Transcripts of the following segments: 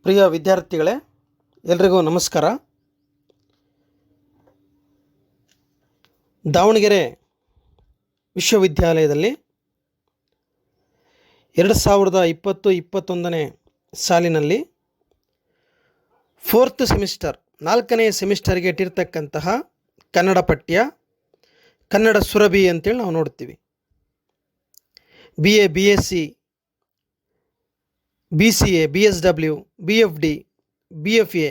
ಪ್ರಿಯ ವಿದ್ಯಾರ್ಥಿಗಳೇ, ಎಲ್ರಿಗೂ ನಮಸ್ಕಾರ. ದಾವಣಗೆರೆ ವಿಶ್ವವಿದ್ಯಾಲಯದಲ್ಲಿ 2020-21ನೇ ಸಾಲಿನಲ್ಲಿ 4th ಸೆಮಿಸ್ಟರ್ 4ನೇ ಸೆಮಿಸ್ಟರ್ಗೆ ಇಟ್ಟಿರ್ತಕ್ಕಂತಹ ಕನ್ನಡ ಪಠ್ಯ ಕನ್ನಡ ಸುರಭಿ ಅಂತೇಳಿ ನಾವು ನೋಡ್ತೀವಿ. BA, BSc, BCA, BSW, BFD, BFA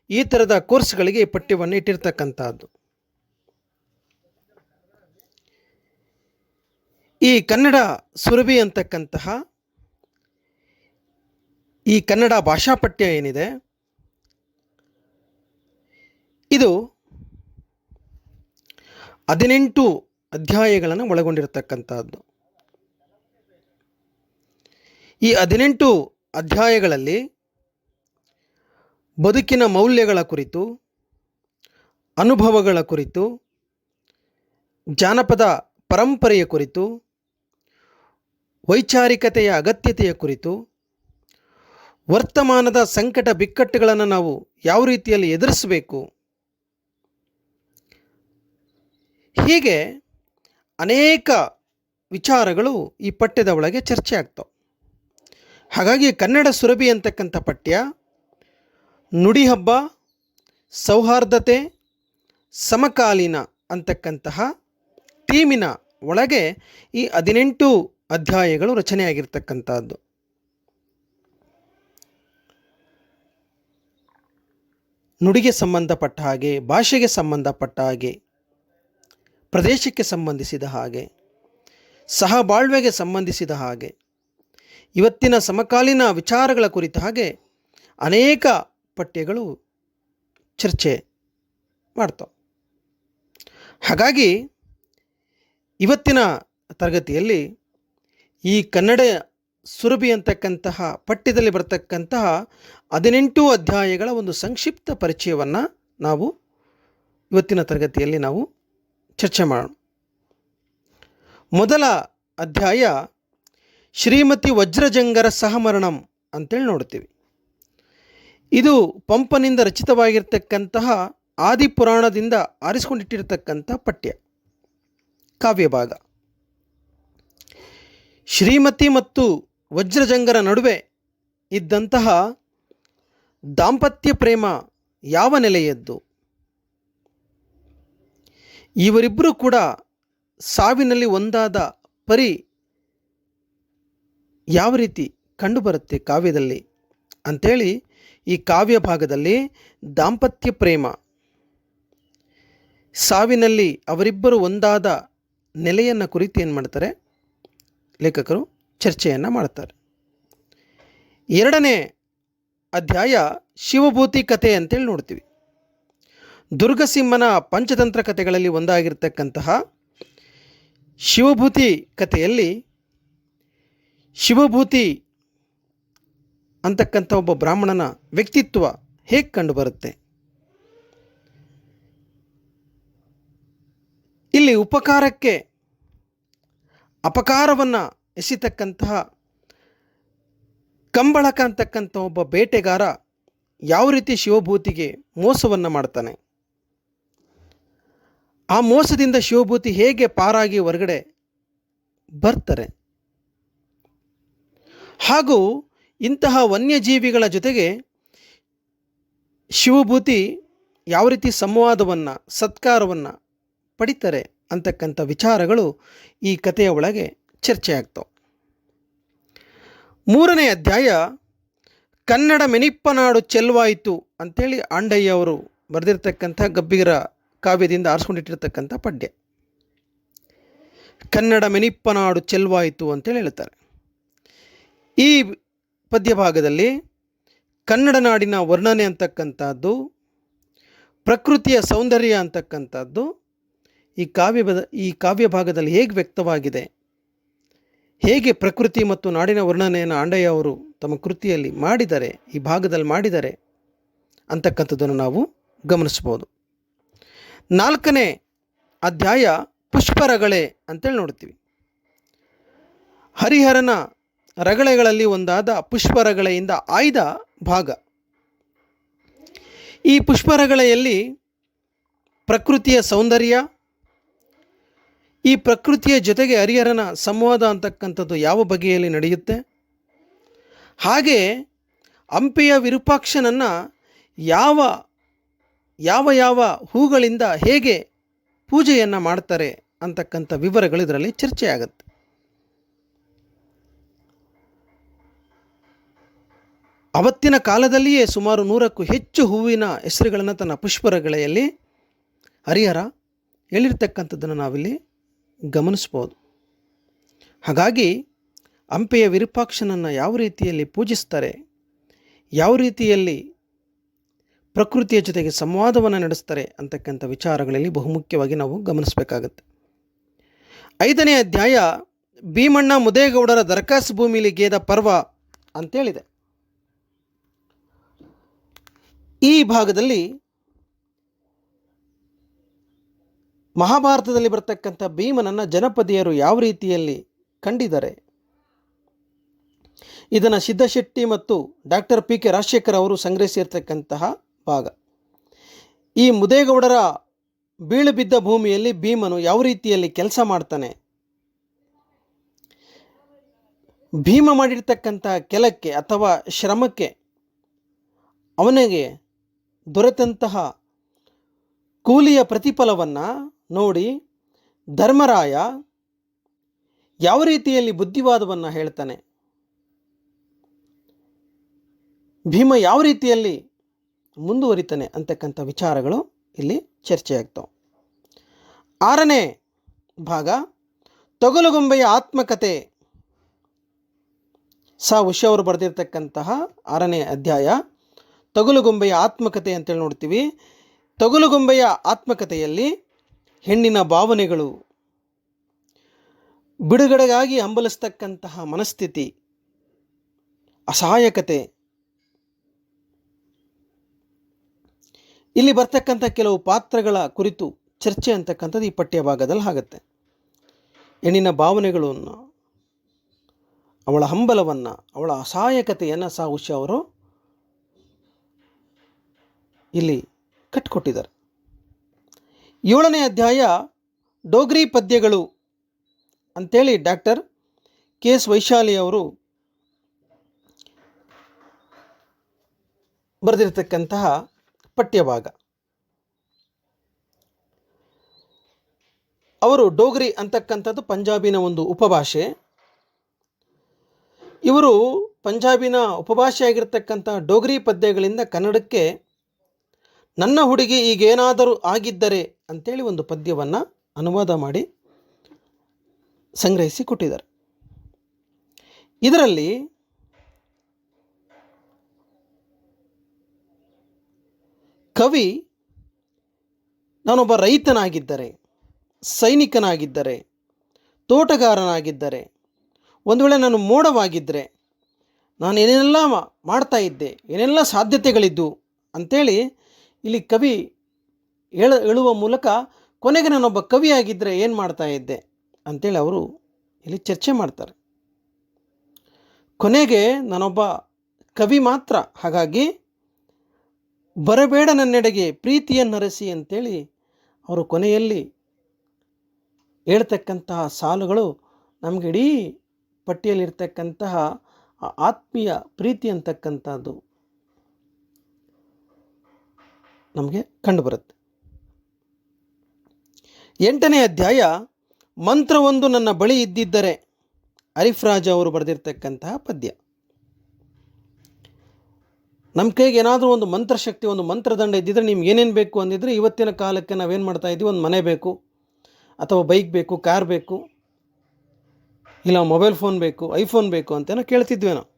ಈ ಥರದ ಕೋರ್ಸ್ಗಳಿಗೆ ಈ ಪಠ್ಯವನ್ನು ಇಟ್ಟಿರ್ತಕ್ಕಂಥದ್ದು. ಈ ಕನ್ನಡ ಸುರಭಿ ಅಂತಕ್ಕಂತಹ ಈ ಕನ್ನಡ ಭಾಷಾ ಪಠ್ಯ ಏನಿದೆ, ಇದು 18 ಅಧ್ಯಾಯಗಳನ್ನು ಒಳಗೊಂಡಿರತಕ್ಕಂಥದ್ದು. ಈ 18 ಅಧ್ಯಾಯಗಳಲ್ಲಿ ಬದುಕಿನ ಮೌಲ್ಯಗಳ ಕುರಿತು, ಅನುಭವಗಳ ಕುರಿತು, ಜಾನಪದ ಪರಂಪರೆಯ ಕುರಿತು, ವೈಚಾರಿಕತೆಯ ಅಗತ್ಯತೆಯ ಕುರಿತು, ವರ್ತಮಾನದ ಸಂಕಟ ಬಿಕ್ಕಟ್ಟುಗಳನ್ನು ನಾವು ಯಾವ ರೀತಿಯಲ್ಲಿ ಎದುರಿಸಬೇಕು, ಹೀಗೆ ಅನೇಕ ವಿಚಾರಗಳು ಈ ಪಠ್ಯದ ಒಳಗೆ ಚರ್ಚೆ ಆಗ್ತವೆ. ಹಾಗಾಗಿ ಕನ್ನಡ ಸುರಭಿ ಅಂತಕ್ಕಂಥ ಪಠ್ಯ ನುಡಿ ಹಬ್ಬ, ಸೌಹಾರ್ದತೆ, ಸಮಕಾಲೀನ ಅಂತಕ್ಕಂತಹ ಥೀಮಿನ ಒಳಗೆ ಈ 18 ಅಧ್ಯಾಯಗಳು ರಚನೆಯಾಗಿರ್ತಕ್ಕಂಥದ್ದು. ನುಡಿಗೆ ಸಂಬಂಧಪಟ್ಟ ಹಾಗೆ, ಭಾಷೆಗೆ ಸಂಬಂಧಪಟ್ಟ ಹಾಗೆ, ಪ್ರದೇಶಕ್ಕೆ ಸಂಬಂಧಿಸಿದ ಹಾಗೆ, ಸಹಬಾಳ್ವೆಗೆ ಸಂಬಂಧಿಸಿದ ಹಾಗೆ, ಇವತ್ತಿನ ಸಮಕಾಲೀನ ವಿಚಾರಗಳ ಕುರಿತ ಹಾಗೆ ಅನೇಕ ಪಠ್ಯಗಳು ಚರ್ಚೆ ಮಾಡ್ತವೆ. ಹಾಗಾಗಿ ಇವತ್ತಿನ ತರಗತಿಯಲ್ಲಿ ಈ ಕನ್ನಡ ಸುರಭಿ ಅಂತಕ್ಕಂತಹ ಪಠ್ಯದಲ್ಲಿ ಬರ್ತಕ್ಕಂತಹ 18 ಅಧ್ಯಾಯಗಳ ಒಂದು ಸಂಕ್ಷಿಪ್ತ ಪರಿಚಯವನ್ನು ನಾವು ಇವತ್ತಿನ ತರಗತಿಯಲ್ಲಿ ನಾವು ಚರ್ಚೆ ಮಾಡೋಣ. ಮೊದಲ ಅಧ್ಯಾಯ ಶ್ರೀಮತಿ ವಜ್ರಜಂಗರ ಸಹಮರಣಂ ಅಂತೇಳಿ ನೋಡ್ತೀವಿ. ಇದು ಪಂಪನಿಂದ ರಚಿತವಾಗಿರ್ತಕ್ಕಂತಹ ಆದಿಪುರಾಣದಿಂದ ಆರಿಸಿಕೊಂಡಿಟ್ಟಿರ್ತಕ್ಕಂಥ ಪಠ್ಯ, ಕಾವ್ಯಭಾಗ. ಶ್ರೀಮತಿ ಮತ್ತು ವಜ್ರಜಂಗರ ನಡುವೆ ಇದ್ದಂತಹ ದಾಂಪತ್ಯ ಪ್ರೇಮ ಯಾವ ನೆಲೆಯದ್ದು, ಇವರಿಬ್ಬರೂ ಕೂಡ ಸಾವಿನಲ್ಲಿ ಒಂದಾದ ಪರಿ ಯಾವ ರೀತಿ ಕಂಡುಬರುತ್ತೆ ಕಾವ್ಯದಲ್ಲಿ ಅಂಥೇಳಿ ಈ ಕಾವ್ಯ ಭಾಗದಲ್ಲಿ ದಾಂಪತ್ಯ ಪ್ರೇಮ, ಸಾವಿನಲ್ಲಿ ಅವರಿಬ್ಬರು ಒಂದಾದ ನೆಲೆಯನ್ನು ಕುರಿತು ಏನು ಮಾಡ್ತಾರೆ ಲೇಖಕರು ಚರ್ಚೆಯನ್ನು ಮಾಡ್ತಾರೆ. ಎರಡನೇ ಅಧ್ಯಾಯ ಶಿವಭೂತಿ ಕಥೆ ಅಂತೇಳಿ ನೋಡ್ತೀವಿ. ದುರ್ಗಸಿಂಹನ ಪಂಚತಂತ್ರ ಕಥೆಗಳಲ್ಲಿ ಒಂದಾಗಿರ್ತಕ್ಕಂತಹ ಶಿವಭೂತಿ ಕಥೆಯಲ್ಲಿ ಶಿವಭೂತಿ ಅಂತಕ್ಕಂಥ ಒಬ್ಬ ಬ್ರಾಹ್ಮಣನ ವ್ಯಕ್ತಿತ್ವ ಹೇಗೆ ಕಂಡುಬರುತ್ತೆ, ಇಲ್ಲಿ ಉಪಕಾರಕ್ಕೆ ಅಪಕಾರವನ್ನು ಎಸೆತಕ್ಕಂತಹ ಕಂಬಳಕ ಅಂತಕ್ಕಂಥ ಒಬ್ಬ ಬೇಟೆಗಾರ ಯಾವ ರೀತಿ ಶಿವಭೂತಿಗೆ ಮೋಸವನ್ನು ಮಾಡ್ತಾನೆ, ಆ ಮೋಸದಿಂದ ಶಿವಭೂತಿ ಹೇಗೆ ಪಾರಾಗಿ ಹೊರಗಡೆ ಬರ್ತಾರೆ, ಹಾಗೂ ಇಂತಹ ವನ್ಯಜೀವಿಗಳ ಜೊತೆಗೆ ಶಿವಭೂತಿ ಯಾವ ರೀತಿ ಸಂವಾದವನ್ನು ಸತ್ಕಾರವನ್ನು ಪಡಿತಾರೆ ಅಂತಕ್ಕಂಥ ವಿಚಾರಗಳು ಈ ಕಥೆಯ ಒಳಗೆ ಚರ್ಚೆ ಆಗ್ತವೆ. ಮೂರನೇ ಅಧ್ಯಾಯ ಕನ್ನಡ ಮೆನಿಪ್ಪನಾಡು ಚೆಲ್ವಾಯಿತು ಅಂಥೇಳಿ ಆಂಡಯ್ಯ ಅವರು ಬರೆದಿರ್ತಕ್ಕಂಥ ಗಬ್ಬಿಗರ ಕಾವ್ಯದಿಂದ ಆರಿಸ್ಕೊಂಡಿಟ್ಟಿರ್ತಕ್ಕಂಥ ಪದ್ಯ. ಕನ್ನಡ ಮೆನಿಪ್ಪನಾಡು ಚೆಲ್ವಾಯಿತು ಅಂತೇಳಿ ಹೇಳ್ತಾರೆ. ಈ ಪದ್ಯ ಭಾಗದಲ್ಲಿ ಕನ್ನಡ ನಾಡಿನ ವರ್ಣನೆ ಅಂತಕ್ಕಂಥದ್ದು, ಪ್ರಕೃತಿಯ ಸೌಂದರ್ಯ ಅಂತಕ್ಕಂಥದ್ದು ಈ ಕಾವ್ಯ ಭಾಗದಲ್ಲಿ ಹೇಗೆ ವ್ಯಕ್ತವಾಗಿದೆ, ಹೇಗೆ ಪ್ರಕೃತಿ ಮತ್ತು ನಾಡಿನ ವರ್ಣನೆಯನ್ನು ಆಂಡಯ್ಯ ಅವರು ತಮ್ಮ ಕೃತಿಯಲ್ಲಿ ಮಾಡಿದ್ದಾರೆ, ಈ ಭಾಗದಲ್ಲಿ ಮಾಡಿದ್ದಾರೆ ಅಂತಕ್ಕಂಥದ್ದನ್ನು ನಾವು ಗಮನಿಸ್ಬೋದು. ನಾಲ್ಕನೇ ಅಧ್ಯಾಯ ಪುಷ್ಪರಗಳೆ ಅಂತೇಳಿ ನೋಡ್ತೀವಿ. ಹರಿಹರನ ರಗಳೆಗಳಲ್ಲಿ ಒಂದಾದ ಪುಷ್ಪರಗಳೆಯಿಂದ ಆಯ್ದ ಭಾಗ. ಈ ಪುಷ್ಪರಗಳೆಯಲ್ಲಿ ಪ್ರಕೃತಿಯ ಸೌಂದರ್ಯ, ಈ ಪ್ರಕೃತಿಯ ಜೊತೆಗೆ ಹರಿಹರನ ಸಂವಾದ ಅಂತಕ್ಕಂಥದ್ದು ಯಾವ ಬಗೆಯಲ್ಲಿ ನಡೆಯುತ್ತೆ, ಹಾಗೆ ಹಂಪೆಯ ವಿರೂಪಾಕ್ಷನನ್ನು ಯಾವ ಯಾವ ಯಾವ ಹೂಗಳಿಂದ ಹೇಗೆ ಪೂಜೆಯನ್ನು ಮಾಡ್ತಾರೆ ಅಂತಕ್ಕಂಥ ವಿವರಗಳು ಇದರಲ್ಲಿ ಚರ್ಚೆ ಆಗುತ್ತೆ. ಅವತ್ತಿನ ಕಾಲದಲ್ಲಿಯೇ ಸುಮಾರು 100ಕ್ಕೂ ಹೆಚ್ಚು ಹೂವಿನ ಹೆಸರುಗಳನ್ನು ತನ್ನ ಪುಷ್ಪರಗಳೆಯಲ್ಲಿ ಹರಿಹರ ಹೇಳಿರ್ತಕ್ಕಂಥದ್ದನ್ನು ನಾವಿಲ್ಲಿ ಗಮನಿಸ್ಬೋದು. ಹಾಗಾಗಿ ಹಂಪೆಯ ವಿರೂಪಾಕ್ಷನನ್ನು ಯಾವ ರೀತಿಯಲ್ಲಿ ಪೂಜಿಸ್ತಾರೆ, ಯಾವ ರೀತಿಯಲ್ಲಿ ಪ್ರಕೃತಿಯ ಜೊತೆಗೆ ಸಂವಾದವನ್ನು ನಡೆಸ್ತಾರೆ ಅಂತಕ್ಕಂಥ ವಿಚಾರಗಳಲ್ಲಿ ಬಹುಮುಖ್ಯವಾಗಿ ನಾವು ಗಮನಿಸಬೇಕಾಗತ್ತೆ. 5ನೇ ಅಧ್ಯಾಯ ಭೀಮಣ್ಣ ಮುದೇಗೌಡರ ದರಖಾಸ್ತು ಭೂಮಿಲಿ ಗೇದ ಪರ್ವ ಅಂತೇಳಿದೆ. ಈ ಭಾಗದಲ್ಲಿ ಮಹಾಭಾರತದಲ್ಲಿ ಬರ್ತಕ್ಕಂಥ ಭೀಮನನ್ನು ಜನಪದಿಯರು ಯಾವ ರೀತಿಯಲ್ಲಿ ಕಂಡಿದ್ದಾರೆ, ಇದನ್ನು ಸಿದ್ದಶೆಟ್ಟಿ ಮತ್ತು ಡಾಕ್ಟರ್ ಪಿ ಕೆ ರಾಜಶೇಖರ್ ಅವರು ಸಂಗ್ರಹಿಸಿರ್ತಕ್ಕಂತಹ ಭಾಗ. ಈ ಮುದೇಗೌಡರ ಬೀಳು ಬಿದ್ದ ಭೂಮಿಯಲ್ಲಿ ಭೀಮನು ಯಾವ ರೀತಿಯಲ್ಲಿ ಕೆಲಸ ಮಾಡ್ತಾನೆ, ಭೀಮ ಮಾಡಿರ್ತಕ್ಕಂಥ ಕೆಲಕ್ಕೆ ಅಥವಾ ಶ್ರಮಕ್ಕೆ ಅವನಿಗೆ ದೊರೆತಂತಹ ಕೂಲಿಯ ಪ್ರತಿಫಲವನ್ನು ನೋಡಿ ಧರ್ಮರಾಯ ಯಾವ ರೀತಿಯಲ್ಲಿ ಬುದ್ಧಿವಾದವನ್ನು ಹೇಳ್ತಾನೆ, ಭೀಮ ಯಾವ ರೀತಿಯಲ್ಲಿ ಮುಂದುವರಿತಾನೆ ಅಂತಕ್ಕಂಥ ವಿಚಾರಗಳು ಇಲ್ಲಿ ಚರ್ಚೆಯಾಗ್ತವೆ. 6ನೇ ಭಾಗ ತೊಗಲುಗೊಂಬೆಯ ಆತ್ಮಕಥೆ. ಉಷಾ ಅವರು ಬರೆದಿರ್ತಕ್ಕಂತಹ 6ನೇ ಅಧ್ಯಾಯ ತೊಗಲುಗೊಂಬೆಯ ಆತ್ಮಕಥೆ ಅಂತೇಳಿ ನೋಡ್ತೀವಿ. ತೊಗಲುಗೊಂಬೆಯ ಆತ್ಮಕಥೆಯಲ್ಲಿ ಹೆಣ್ಣಿನ ಭಾವನೆಗಳು, ಬಿಡುಗಡೆಗಾಗಿ ಹಂಬಲಿಸ್ತಕ್ಕಂತಹ ಮನಸ್ಥಿತಿ, ಅಸಹಾಯಕತೆ, ಇಲ್ಲಿ ಬರ್ತಕ್ಕಂಥ ಕೆಲವು ಪಾತ್ರಗಳ ಕುರಿತು ಚರ್ಚೆ ಅಂತಕ್ಕಂಥದ್ದು ಈ ಪಠ್ಯ ಭಾಗದಲ್ಲಿ ಆಗುತ್ತೆ. ಹೆಣ್ಣಿನ ಭಾವನೆಗಳನ್ನು, ಅವಳ ಹಂಬಲವನ್ನು, ಅವಳ ಅಸಹಾಯಕತೆಯನ್ನು ಉಷಾ ಅವರು ಇಲ್ಲಿ ಕಟ್ಟಿಕೊಟ್ಟಿದ್ದಾರೆ. 7ನೇ ಅಧ್ಯಾಯ ಡೋಗ್ರಿ ಪದ್ಯಗಳು ಅಂಥೇಳಿ ಡಾಕ್ಟರ್ ಕೆ ಎಸ್ ವೈಶಾಲಿ ಅವರು ಬರೆದಿರತಕ್ಕಂತಹ ಪಠ್ಯಭಾಗ. ಅವರು ಡೋಗ್ರಿ ಅಂತಕ್ಕಂಥದ್ದು ಪಂಜಾಬಿನ ಒಂದು ಉಪಭಾಷೆ. ಇವರು ಪಂಜಾಬಿನ ಉಪಭಾಷೆಯಾಗಿರ್ತಕ್ಕಂಥ ಡೋಗ್ರಿ ಪದ್ಯಗಳಿಂದ ಕನ್ನಡಕ್ಕೆ ನನ್ನ ಹುಡುಗಿ ಈಗೇನಾದರೂ ಆಗಿದ್ದರೆ ಅಂತೇಳಿ ಒಂದು ಪದ್ಯವನ್ನು ಅನುವಾದ ಮಾಡಿ ಸಂಗ್ರಹಿಸಿ ಕೊಟ್ಟಿದ್ದಾರೆ. ಇದರಲ್ಲಿ ಕವಿ ನಾನೊಬ್ಬ ರೈತನಾಗಿದ್ದರೆ, ಸೈನಿಕನಾಗಿದ್ದರೆ, ತೋಟಗಾರನಾಗಿದ್ದರೆ, ಒಂದು ವೇಳೆ ನಾನು ಮೋಡವಾಗಿದ್ದರೆ ನಾನು ಏನೆಲ್ಲ ಮಾಡ್ತಾ ಇದ್ದೆ, ಏನೆಲ್ಲ ಸಾಧ್ಯತೆಗಳಿದ್ದು ಅಂಥೇಳಿ ಇಲ್ಲಿ ಕವಿ ಹೇಳುವ ಮೂಲಕ ಕೊನೆಗೆ ನಾನೊಬ್ಬ ಕವಿಯಾಗಿದ್ದರೆ ಏನು ಮಾಡ್ತಾ ಇದ್ದೆ ಅಂಥೇಳಿ ಅವರು ಇಲ್ಲಿ ಚರ್ಚೆ ಮಾಡ್ತಾರೆ. ಕೊನೆಗೆ ನಾನೊಬ್ಬ ಕವಿ ಮಾತ್ರ, ಹಾಗಾಗಿ ಬರಬೇಡ ನನ್ನೆಡೆಗೆ ಪ್ರೀತಿಯನ್ನರಸಿ ಅಂತೇಳಿ ಅವರು ಕೊನೆಯಲ್ಲಿ ಹೇಳ್ತಕ್ಕಂತಹ ಸಾಲುಗಳು ನಮಗೆ ಇಡೀ ಪಟ್ಟಿಯಲ್ಲಿರ್ತಕ್ಕಂತಹ ಆತ್ಮೀಯ ಪ್ರೀತಿ ಅಂತಕ್ಕಂಥದ್ದು ನಮಗೆ ಕಂಡುಬರುತ್ತೆ. 8ನೇ ಅಧ್ಯಾಯ ಮಂತ್ರವೊಂದು ನನ್ನ ಬಳಿ ಇದ್ದಿದ್ದರೆ, ಅರಿಫ್ ರಾಜ ಅವರು ಬರೆದಿರ್ತಕ್ಕಂತಹ ಪದ್ಯ. ನಮ್ಮ ಕೈಗೆ ಏನಾದರೂ ಒಂದು ಮಂತ್ರಶಕ್ತಿ, ಒಂದು ಮಂತ್ರದಂಡ ಇದ್ದಿದ್ರೆ ನಿಮ್ಗೆ ಏನೇನು ಬೇಕು ಅಂದಿದ್ರೆ, ಇವತ್ತಿನ ಕಾಲಕ್ಕೆ ನಾವೇನು ಮಾಡ್ತಾ ಇದ್ದೀವಿ, ಒಂದು ಮನೆ ಬೇಕು, ಅಥವಾ ಬೈಕ್ ಬೇಕು, ಕಾರ್ ಬೇಕು, ಇಲ್ಲ ಮೊಬೈಲ್ ಫೋನ್ ಬೇಕು, ಐಫೋನ್ ಬೇಕು ಅಂತೇನೋ ಕೇಳ್ತಿದ್ವಿ ನಾವು.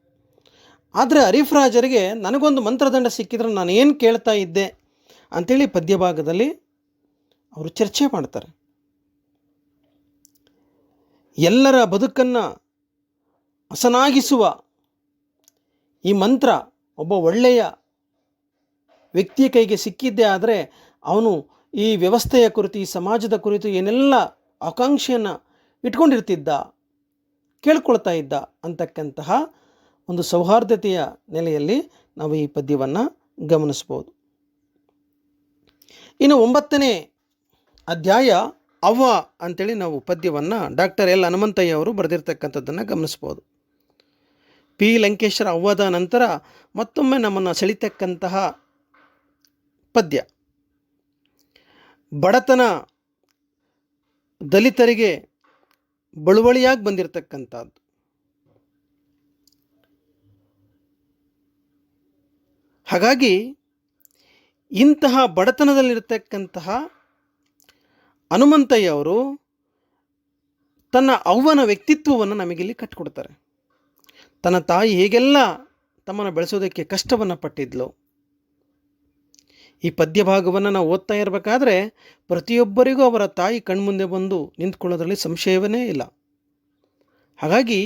ಆದರೆ ಅರಿಫ್ ರಾಜರಿಗೆ ನನಗೊಂದು ಮಂತ್ರದಂಡ ಸಿಕ್ಕಿದ್ರೆ ನಾನು ಏನು ಕೇಳ್ತಾ ಇದ್ದೆ ಅಂಥೇಳಿ ಪದ್ಯಭಾಗದಲ್ಲಿ ಅವರು ಚರ್ಚೆ ಮಾಡ್ತಾರೆ. ಎಲ್ಲರ ಬದುಕನ್ನು ಹಸನಾಗಿಸುವ ಈ ಮಂತ್ರ ಒಬ್ಬ ಒಳ್ಳೆಯ ವ್ಯಕ್ತಿಯ ಕೈಗೆ ಸಿಕ್ಕಿದ್ದೇ ಆದರೆ ಅವನು ಈ ವ್ಯವಸ್ಥೆಯ ಕುರಿತು, ಈ ಸಮಾಜದ ಕುರಿತು ಏನೆಲ್ಲ ಆಕಾಂಕ್ಷೆಯನ್ನು ಇಟ್ಕೊಂಡಿರ್ತಿದ್ದ, ಕೇಳ್ಕೊಳ್ತಾ ಇದ್ದ ಅಂತಕ್ಕಂತಹ ಒಂದು ಸೌಹಾರ್ದತೆಯ ನೆಲೆಯಲ್ಲಿ ನಾವು ಈ ಪದ್ಯವನ್ನು ಗಮನಿಸ್ಬೋದು. ಇನ್ನು 9ನೇ ಅಧ್ಯಾಯ ಅವ್ವ ಅಂಥೇಳಿ ನಾವು ಪದ್ಯವನ್ನು ಡಾಕ್ಟರ್ ಎಲ್ ಹನುಮಂತಯ್ಯ ಅವರು ಬರೆದಿರ್ತಕ್ಕಂಥದ್ದನ್ನು ಗಮನಿಸ್ಬೋದು. ಪಿ ಲಂಕೇಶ್ವರ ಅವ್ವದ ನಂತರ ಮತ್ತೊಮ್ಮೆ ನಮ್ಮನ್ನು ಸೆಳಿತಕ್ಕಂತಹ ಪದ್ಯ. ಬಡತನ ದಲಿತರಿಗೆ ಬಳುವಳಿಯಾಗಿ ಬಂದಿರತಕ್ಕಂಥದ್ದು. ಹಾಗಾಗಿ ಇಂತಹ ಬಡತನದಲ್ಲಿರ್ತಕ್ಕಂತಹ ಹನುಮಂತಯ್ಯ ಅವರು ತನ್ನ ಅವ್ವನ ವ್ಯಕ್ತಿತ್ವವನ್ನು ನಮಗಿಲ್ಲಿ ಕಟ್ಟಿಕೊಡ್ತಾರೆ. ತನ್ನ ತಾಯಿ ಹೇಗೆಲ್ಲ ತಮ್ಮನ್ನು ಬೆಳೆಸೋದಕ್ಕೆ ಕಷ್ಟವನ್ನು ಪಟ್ಟಿದ್ಲು. ಈ ಪದ್ಯ ಭಾಗವನ್ನು ನಾವು ಓದ್ತಾ ಇರಬೇಕಾದ್ರೆ ಪ್ರತಿಯೊಬ್ಬರಿಗೂ ಅವರ ತಾಯಿ ಕಣ್ಮುಂದೆ ಬಂದು ನಿಂತ್ಕೊಳ್ಳೋದ್ರಲ್ಲಿ ಸಂಶಯವೇ ಇಲ್ಲ. ಹಾಗಾಗಿ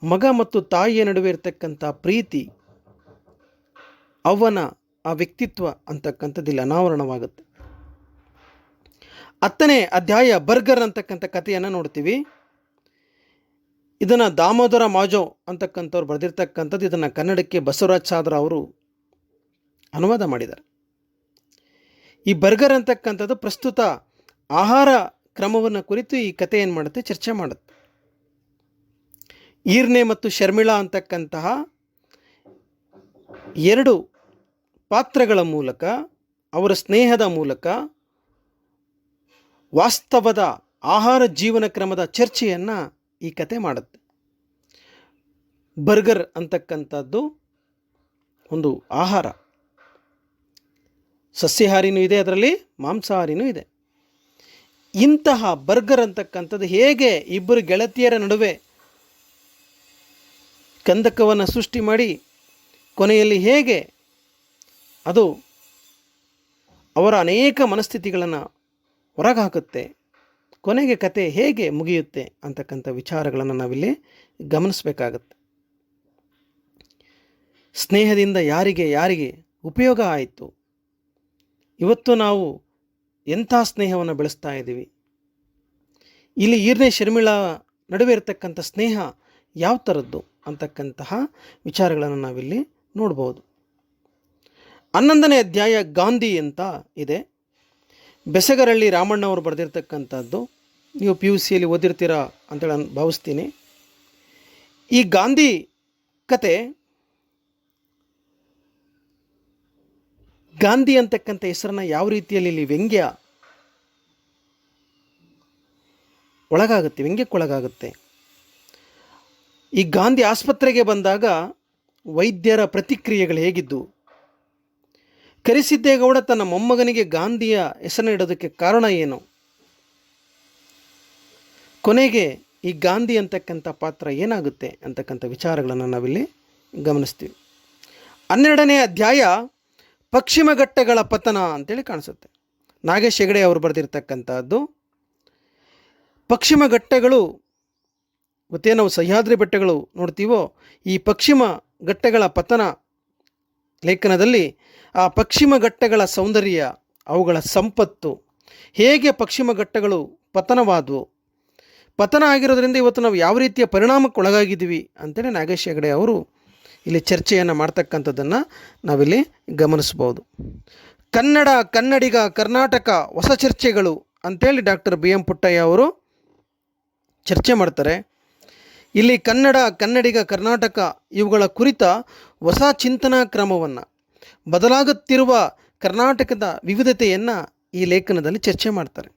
ಮಗ ಮತ್ತು ತಾಯಿಯ ನಡುವೆ ಇರತಕ್ಕಂಥ ಪ್ರೀತಿ, ಅವನ ಆ ವ್ಯಕ್ತಿತ್ವ ಅಂತಕ್ಕಂಥದ್ದಿಲ್ಲ ಅನಾವರಣವಾಗುತ್ತೆ. 10ನೇ ಅಧ್ಯಾಯ ಬರ್ಗರ್ ಅಂತಕ್ಕಂಥ ಕಥೆಯನ್ನು ನೋಡ್ತೀವಿ. ಇದನ್ನು ದಾಮೋದರ ಮಾಜೋ ಅಂತಕ್ಕಂಥವ್ರು ಬರೆದಿರ್ತಕ್ಕಂಥದ್ದು. ಇದನ್ನು ಕನ್ನಡಕ್ಕೆ ಬಸವರಾಜ್ ಸಾದರ ಅವರು ಅನುವಾದ ಮಾಡಿದ್ದಾರೆ. ಈ ಬರ್ಗರ್ ಅಂತಕ್ಕಂಥದ್ದು ಪ್ರಸ್ತುತ ಆಹಾರ ಕ್ರಮವನ್ನು ಕುರಿತು ಈ ಕಥೆ ಏನು ಮಾಡುತ್ತೆ, ಚರ್ಚೆ ಮಾಡುತ್ತೆ. ಈರ್ನೆ ಮತ್ತು ಶರ್ಮಿಳಾ ಅಂತಕ್ಕಂತಹ 2 ಪಾತ್ರಗಳ ಮೂಲಕ, ಅವರ ಸ್ನೇಹದ ಮೂಲಕ ವಾಸ್ತವದ ಆಹಾರ ಜೀವನ ಕ್ರಮದ ಚರ್ಚೆಯನ್ನು ಈ ಕತೆ ಮಾಡುತ್ತೆ. ಬರ್ಗರ್ ಅಂತಕ್ಕಂಥದ್ದು ಒಂದು ಆಹಾರ, ಸಸ್ಯಾಹಾರಿನೂ ಇದೆ, ಅದರಲ್ಲಿ ಮಾಂಸಾಹಾರಿನೂ ಇದೆ. ಇಂತಹ ಬರ್ಗರ್ ಅಂತಕ್ಕಂಥದ್ದು ಹೇಗೆ ಇಬ್ಬರು ಗೆಳತಿಯರ ನಡುವೆ ಕಂದಕವನ್ನು ಸೃಷ್ಟಿ ಮಾಡಿ ಕೊನೆಯಲ್ಲಿ ಹೇಗೆ ಅದು ಅವರ ಅನೇಕ ಮನಸ್ಥಿತಿಗಳನ್ನು ಹೊರಗೆ ಹಾಕುತ್ತೆ, ಕೊನೆಗೆ ಕತೆ ಹೇಗೆ ಮುಗಿಯುತ್ತೆ ಅಂತಕ್ಕಂಥ ವಿಚಾರಗಳನ್ನು ನಾವಿಲ್ಲಿ ಗಮನಿಸಬೇಕಾಗತ್ತೆ. ಸ್ನೇಹದಿಂದ ಯಾರಿಗೆ ಉಪಯೋಗ ಆಯಿತು, ಇವತ್ತು ನಾವು ಎಂಥ ಸ್ನೇಹವನ್ನು ಬೆಳೆಸ್ತಾ ಇದ್ದೀವಿ, ಇಲ್ಲಿ ಈರ್ನೆ ಶರ್ಮಿಳಾ ನಡುವೆ ಇರತಕ್ಕಂಥ ಸ್ನೇಹ ಯಾವ ಥರದ್ದು ಅಂತಕ್ಕಂತಹ ವಿಚಾರಗಳನ್ನು ನಾವಿಲ್ಲಿ ನೋಡ್ಬೋದು. 11ನೇ ಅಧ್ಯಾಯ ಗಾಂಧಿ ಅಂತ ಇದೆ. ಬೆಸಗರಳ್ಳಿ ರಾಮಣ್ಣ ಅವರು ಬರೆದಿರ್ತಕ್ಕಂಥದ್ದು. ನೀವು PUCಯಲ್ಲಿ ಓದಿರ್ತೀರಾ ಅಂತೇಳಿ ನಾನು ಭಾವಿಸ್ತೀನಿ. ಈ ಗಾಂಧಿ ಕತೆ, ಗಾಂಧಿ ಅಂತಕ್ಕಂಥ ಹೆಸರನ್ನು ಯಾವ ರೀತಿಯಲ್ಲಿ ಇಲ್ಲಿ ವ್ಯಂಗ್ಯಕ್ಕೊಳಗಾಗುತ್ತೆ. ಈ ಗಾಂಧಿ ಆಸ್ಪತ್ರೆಗೆ ಬಂದಾಗ ವೈದ್ಯರ ಪ್ರತಿಕ್ರಿಯೆಗಳು ಹೇಗಿದ್ದು, ಕರಿಸಿದ್ದೇಗೌಡ ತನ್ನ ಮೊಮ್ಮಗನಿಗೆ ಗಾಂಧಿಯ ಹೆಸರನ್ನು ಇಡೋದಕ್ಕೆ ಕಾರಣ ಏನು, ಕೊನೆಗೆ ಈ ಗಾಂಧಿ ಅಂತಕ್ಕಂಥ ಪಾತ್ರ ಏನಾಗುತ್ತೆ ಅಂತಕ್ಕಂಥ ವಿಚಾರಗಳನ್ನು ನಾವಿಲ್ಲಿ ಗಮನಿಸ್ತೀವಿ. 12ನೇ ಅಧ್ಯಾಯ ಪಶ್ಚಿಮ ಘಟ್ಟಗಳ ಪತನ ಅಂತೇಳಿ ಕಾಣಿಸುತ್ತೆ. ನಾಗೇಶ್ ಹೆಗಡೆ ಅವರು ಬರೆದಿರ್ತಕ್ಕಂಥದ್ದು. ಪಶ್ಚಿಮ ಘಟ್ಟಗಳು ಗೊತ್ತೇ, ನಾವು ಸಹ್ಯಾದ್ರಿ ಬೆಟ್ಟಗಳು ನೋಡ್ತೀವೋ, ಈ ಪಶ್ಚಿಮ ಘಟ್ಟಗಳ ಪತನ ಲೇಖನದಲ್ಲಿ ಆ ಪಶ್ಚಿಮ ಘಟ್ಟಗಳ ಸೌಂದರ್ಯ, ಅವುಗಳ ಸಂಪತ್ತು, ಹೇಗೆ ಪಶ್ಚಿಮ ಘಟ್ಟಗಳು ಪತನವಾದವು, ಪತನ ಆಗಿರೋದ್ರಿಂದ ಇವತ್ತು ನಾವು ಯಾವ ರೀತಿಯ ಪರಿಣಾಮಕ್ಕೆ ಒಳಗಾಗಿದ್ದೀವಿ ಅಂತೇಳಿ ನಾಗೇಶ್ ಹೆಗಡೆ ಅವರು ಇಲ್ಲಿ ಚರ್ಚೆಯನ್ನು ಮಾಡ್ತಕ್ಕಂಥದ್ದನ್ನು ನಾವಿಲ್ಲಿ ಗಮನಿಸ್ಬೋದು. ಕನ್ನಡ, ಕನ್ನಡಿಗ, ಕರ್ನಾಟಕ ಹೊಸ ಚರ್ಚೆಗಳು ಅಂಥೇಳಿ ಡಾಕ್ಟರ್ BM ಪುಟ್ಟಯ್ಯ ಅವರು ಚರ್ಚೆ ಮಾಡ್ತಾರೆ. ಇಲ್ಲಿ ಕನ್ನಡ, ಕನ್ನಡಿಗ, ಕರ್ನಾಟಕ ಇವುಗಳ ಕುರಿತ ಹೊಸ ಚಿಂತನಾ ಕ್ರಮವನ್ನು, ಬದಲಾಗುತ್ತಿರುವ ಕರ್ನಾಟಕದ ವಿವಿಧತೆಯನ್ನು ಈ ಲೇಖನದಲ್ಲಿ ಚರ್ಚೆ ಮಾಡ್ತಾರೆ.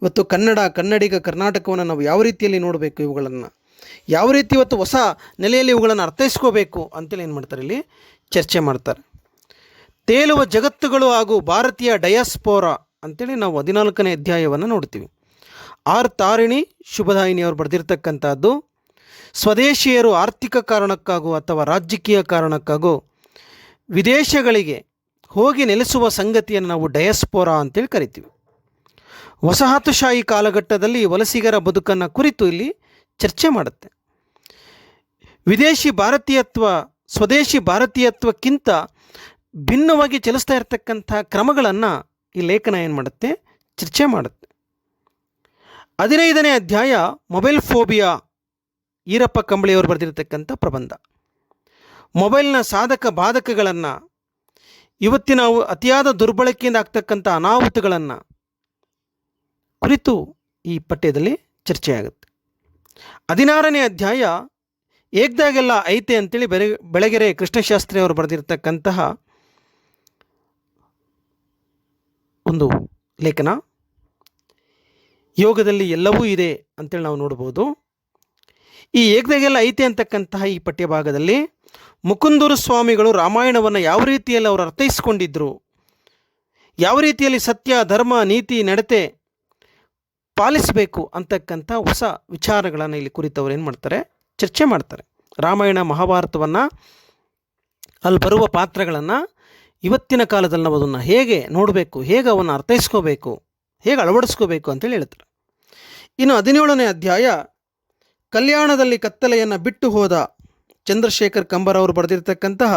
ಇವತ್ತು ಕನ್ನಡ, ಕನ್ನಡಿಗ, ಕರ್ನಾಟಕವನ್ನು ನಾವು ಯಾವ ರೀತಿಯಲ್ಲಿ ನೋಡಬೇಕು, ಇವುಗಳನ್ನು ಯಾವ ರೀತಿ ಇವತ್ತು ಹೊಸ ನೆಲೆಯಲ್ಲಿ ಇವುಗಳನ್ನು ಅರ್ಥೈಸ್ಕೋಬೇಕು ಅಂತೇಳಿ ಏನು ಮಾಡ್ತಾರೆ, ಇಲ್ಲಿ ಚರ್ಚೆ ಮಾಡ್ತಾರೆ. ತೇಲುವ ಜಗತ್ತುಗಳು ಹಾಗೂ ಭಾರತೀಯ ಡಯಾಸ್ಪೋರಾ ಅಂತೇಳಿ ನಾವು 14ನೇ ಅಧ್ಯಾಯವನ್ನು ನೋಡ್ತೀವಿ. ಆರ್ ತಾರಿಣಿ ಶುಭದಾಯಿನಿ ಅವರು ಬರೆದಿರ್ತಕ್ಕಂಥದ್ದು. ಸ್ವದೇಶಿಯರು ಆರ್ಥಿಕ ಕಾರಣಕ್ಕಾಗೋ ಅಥವಾ ರಾಜಕೀಯ ಕಾರಣಕ್ಕಾಗೋ ವಿದೇಶಗಳಿಗೆ ಹೋಗಿ ನೆಲೆಸುವ ಸಂಗತಿಯನ್ನು ನಾವು ಡಯಾಸ್ಪೋರಾ ಅಂತೇಳಿ ಕರಿತೀವಿ. ವಸಾಹತುಶಾಹಿ ಕಾಲಘಟ್ಟದಲ್ಲಿ ವಲಸಿಗರ ಬದುಕನ್ನು ಕುರಿತು ಇಲ್ಲಿ ಚರ್ಚೆ ಮಾಡುತ್ತೆ. ವಿದೇಶಿ ಭಾರತೀಯತ್ವ ಸ್ವದೇಶಿ ಭಾರತೀಯತ್ವಕ್ಕಿಂತ ಭಿನ್ನವಾಗಿ ಚಲಿಸ್ತಾ ಇರತಕ್ಕಂಥ ಕ್ರಮಗಳನ್ನು ಈ ಲೇಖನ ಏನು ಮಾಡುತ್ತೆ, ಚರ್ಚೆ ಮಾಡುತ್ತೆ. 15ನೇ ಅಧ್ಯಾಯ ಮೊಬೈಲ್ ಫೋಬಿಯಾ ಈರಪ್ಪ ಕಂಬಳಿಯವರು ಬರೆದಿರತಕ್ಕಂಥ ಪ್ರಬಂಧ. ಮೊಬೈಲ್ನ ಸಾಧಕ ಬಾಧಕಗಳನ್ನು, ಇವತ್ತಿನ ಅತಿಯಾದ ದುರ್ಬಳಕೆಯಿಂದ ಆಗ್ತಕ್ಕಂಥ ಅನಾಹುತಗಳನ್ನು ಕುರಿತು ಈ ಪಠ್ಯದಲ್ಲಿ ಚರ್ಚೆಯಾಗುತ್ತೆ. 16ನೇ ಅಧ್ಯಾಯ ಏಕ್ದಾಗೆಲ್ಲ ಐತೆ ಅಂತೇಳಿ ಬೆಳಗೆರೆ ಕೃಷ್ಣಶಾಸ್ತ್ರಿ ಅವರು ಬರೆದಿರ್ತಕ್ಕಂತಹ ಒಂದು ಲೇಖನ. ಯೋಗದಲ್ಲಿ ಎಲ್ಲವೂ ಇದೆ ಅಂತೇಳಿ ನಾವು ನೋಡ್ಬೋದು. ಈ ಏಕ್ದಾಗೆಲ್ಲ ಐತೆ ಅಂತಕ್ಕಂತಹ ಈ ಪಠ್ಯಭಾಗದಲ್ಲಿ ಮುಕುಂದೂರು ಸ್ವಾಮಿಗಳು ರಾಮಾಯಣವನ್ನು ಯಾವ ರೀತಿಯಲ್ಲಿ ಅವರು ಅರ್ಥೈಸ್ಕೊಂಡಿದ್ರು, ಯಾವ ರೀತಿಯಲ್ಲಿ ಸತ್ಯ, ಧರ್ಮ, ನೀತಿ, ನಡತೆ ಪಾಲಿಸಬೇಕು ಅಂತಕ್ಕಂಥ ಹೊಸ ವಿಚಾರಗಳನ್ನು ಇಲ್ಲಿ ಕುರಿತವ್ರು ಏನು ಮಾಡ್ತಾರೆ, ಚರ್ಚೆ ಮಾಡ್ತಾರೆ. ರಾಮಾಯಣ ಮಹಾಭಾರತವನ್ನು, ಅಲ್ಲಿ ಬರುವ ಪಾತ್ರಗಳನ್ನು ಇವತ್ತಿನ ಕಾಲದಲ್ಲಿ ನಾವು ಅದನ್ನು ಹೇಗೆ ನೋಡಬೇಕು, ಹೇಗೆ ಅವನ್ನು ಅರ್ಥೈಸ್ಕೋಬೇಕು, ಹೇಗೆ ಅಳವಡಿಸ್ಕೋಬೇಕು ಅಂತೇಳಿ ಹೇಳ್ತಾರೆ. ಇನ್ನು 17ನೇ ಅಧ್ಯಾಯ ಕಲ್ಯಾಣದಲ್ಲಿ ಕತ್ತಲೆಯನ್ನು ಬಿಟ್ಟು ಹೋದ ಚಂದ್ರಶೇಖರ್ ಕಂಬಾರ ಅವರು ಬರೆದಿರ್ತಕ್ಕಂತಹ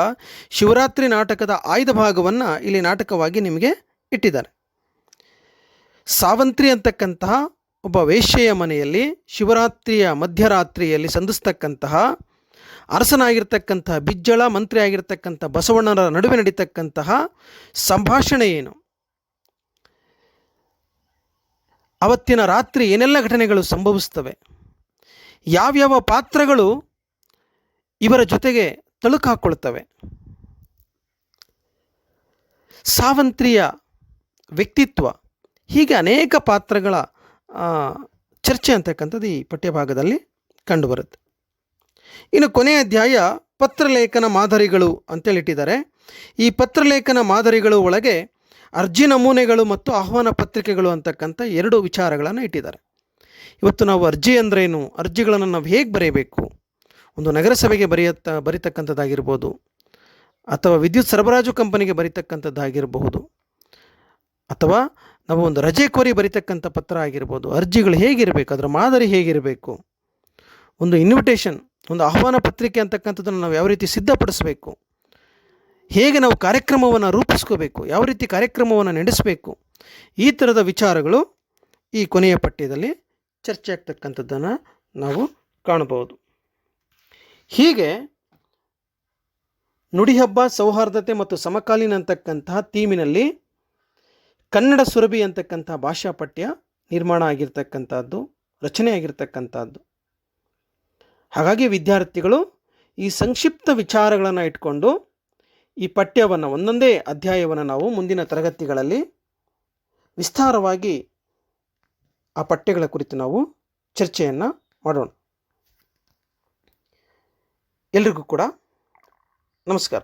ಶಿವರಾತ್ರಿ ನಾಟಕದ ಆಯ್ದ ಭಾಗವನ್ನು ಇಲ್ಲಿ ನಾಟಕವಾಗಿ ನಿಮಗೆ ಇಟ್ಟಿದ್ದಾರೆ. ಸಾವಂತ್ರಿ ಅಂತಕ್ಕಂತಹ ಒಬ್ಬ ವೇಶ್ಯೆಯ ಮನೆಯಲ್ಲಿ ಶಿವರಾತ್ರಿಯ ಮಧ್ಯರಾತ್ರಿಯಲ್ಲಿ ಸಂಧಿಸ್ತಕ್ಕಂತಹ ಅರಸನಾಗಿರ್ತಕ್ಕಂತಹ ಬಿಜ್ಜಳ, ಮಂತ್ರಿ ಆಗಿರ್ತಕ್ಕಂಥ ಬಸವಣ್ಣನ ನಡುವೆ ನಡೀತಕ್ಕಂತಹ ಸಂಭಾಷಣೆ ಏನು, ಅವತ್ತಿನ ರಾತ್ರಿ ಏನೆಲ್ಲ ಘಟನೆಗಳು ಸಂಭವಿಸ್ತವೆ, ಯಾವ್ಯಾವ ಪಾತ್ರಗಳು ಇವರ ಜೊತೆಗೆ ತಳುಕು ಹಾಕ್ಕೊಳ್ತವೆ, ಸಾವಂತ್ರಿಯ ವ್ಯಕ್ತಿತ್ವ, ಹೀಗೆ ಅನೇಕ ಪಾತ್ರಗಳ ಚರ್ಚೆ ಅಂತಕ್ಕಂಥದ್ದು ಈ ಪಠ್ಯಭಾಗದಲ್ಲಿ ಕಂಡುಬರುತ್ತೆ. ಇನ್ನು ಕೊನೆಯ ಅಧ್ಯಾಯ ಪತ್ರಲೇಖನ ಮಾದರಿಗಳು ಅಂತೇಳಿಟ್ಟಿದ್ದಾರೆ. ಈ ಪತ್ರಲೇಖನ ಮಾದರಿಗಳು ಒಳಗೆ ಅರ್ಜಿ ನಮೂನೆಗಳು ಮತ್ತು ಆಹ್ವಾನ ಪತ್ರಿಕೆಗಳು ಅಂತಕ್ಕಂಥ 2 ವಿಚಾರಗಳನ್ನು ಇಟ್ಟಿದ್ದಾರೆ. ಇವತ್ತು ನಾವು ಅರ್ಜಿ ಅಂದ್ರೇನು, ಅರ್ಜಿಗಳನ್ನು ನಾವು ಹೇಗೆ ಬರೆಯಬೇಕು, ಒಂದು ನಗರಸಭೆಗೆ ಬರೀತಕ್ಕಂಥದ್ದಾಗಿರ್ಬೋದು, ಅಥವಾ ವಿದ್ಯುತ್ ಸರಬರಾಜು ಕಂಪನಿಗೆ ಬರೀತಕ್ಕಂಥದ್ದಾಗಿರಬಹುದು, ಅಥವಾ ನಾವು ಒಂದು ರಜೆ ಕೋರಿ ಬರೀತಕ್ಕಂಥ ಪತ್ರ ಆಗಿರ್ಬೋದು. ಅರ್ಜಿಗಳು ಹೇಗಿರಬೇಕು, ಅದರ ಮಾದರಿ ಹೇಗಿರಬೇಕು, ಒಂದು ಇನ್ವಿಟೇಷನ್, ಒಂದು ಆಹ್ವಾನ ಪತ್ರಿಕೆ ಅಂತಕ್ಕಂಥದ್ದನ್ನು ನಾವು ಯಾವ ರೀತಿ ಸಿದ್ಧಪಡಿಸಬೇಕು, ಹೇಗೆ ನಾವು ಕಾರ್ಯಕ್ರಮವನ್ನು ರೂಪಿಸ್ಕೋಬೇಕು, ಯಾವ ರೀತಿ ಕಾರ್ಯಕ್ರಮವನ್ನು ನಡೆಸಬೇಕು, ಈ ಥರದ ವಿಚಾರಗಳು ಈ ಕೊನೆಯ ಪಠ್ಯದಲ್ಲಿ ಚರ್ಚೆ ಆಗ್ತಕ್ಕಂಥದ್ದನ್ನು ನಾವು ಕಾಣಬಹುದು. ಹೀಗೆ ನುಡಿಹಬ್ಬ, ಸೌಹಾರ್ದತೆ ಮತ್ತು ಸಮಕಾಲೀನ ಅಂತಕ್ಕಂತಹ ಥೀಮಿನಲ್ಲಿ ಕನ್ನಡ ಸುರಭಿ ಅಂತಕ್ಕಂಥ ಭಾಷಾ ಪಠ್ಯ ನಿರ್ಮಾಣ ಆಗಿರ್ತಕ್ಕಂಥದ್ದು, ರಚನೆ ಆಗಿರ್ತಕ್ಕಂಥದ್ದು. ಹಾಗಾಗಿ ವಿದ್ಯಾರ್ಥಿಗಳು ಈ ಸಂಕ್ಷಿಪ್ತ ವಿಚಾರಗಳನ್ನು ಇಟ್ಕೊಂಡು ಈ ಪಠ್ಯವನ್ನು, ಒಂದೊಂದೇ ಅಧ್ಯಾಯವನ್ನು ನಾವು ಮುಂದಿನ ತರಗತಿಗಳಲ್ಲಿ ವಿಸ್ತಾರವಾಗಿ ಆ ಪಠ್ಯಗಳ ಕುರಿತು ನಾವು ಚರ್ಚೆಯನ್ನು ಮಾಡೋಣ. ಎಲ್ರಿಗೂ ಕೂಡ ನಮಸ್ಕಾರ.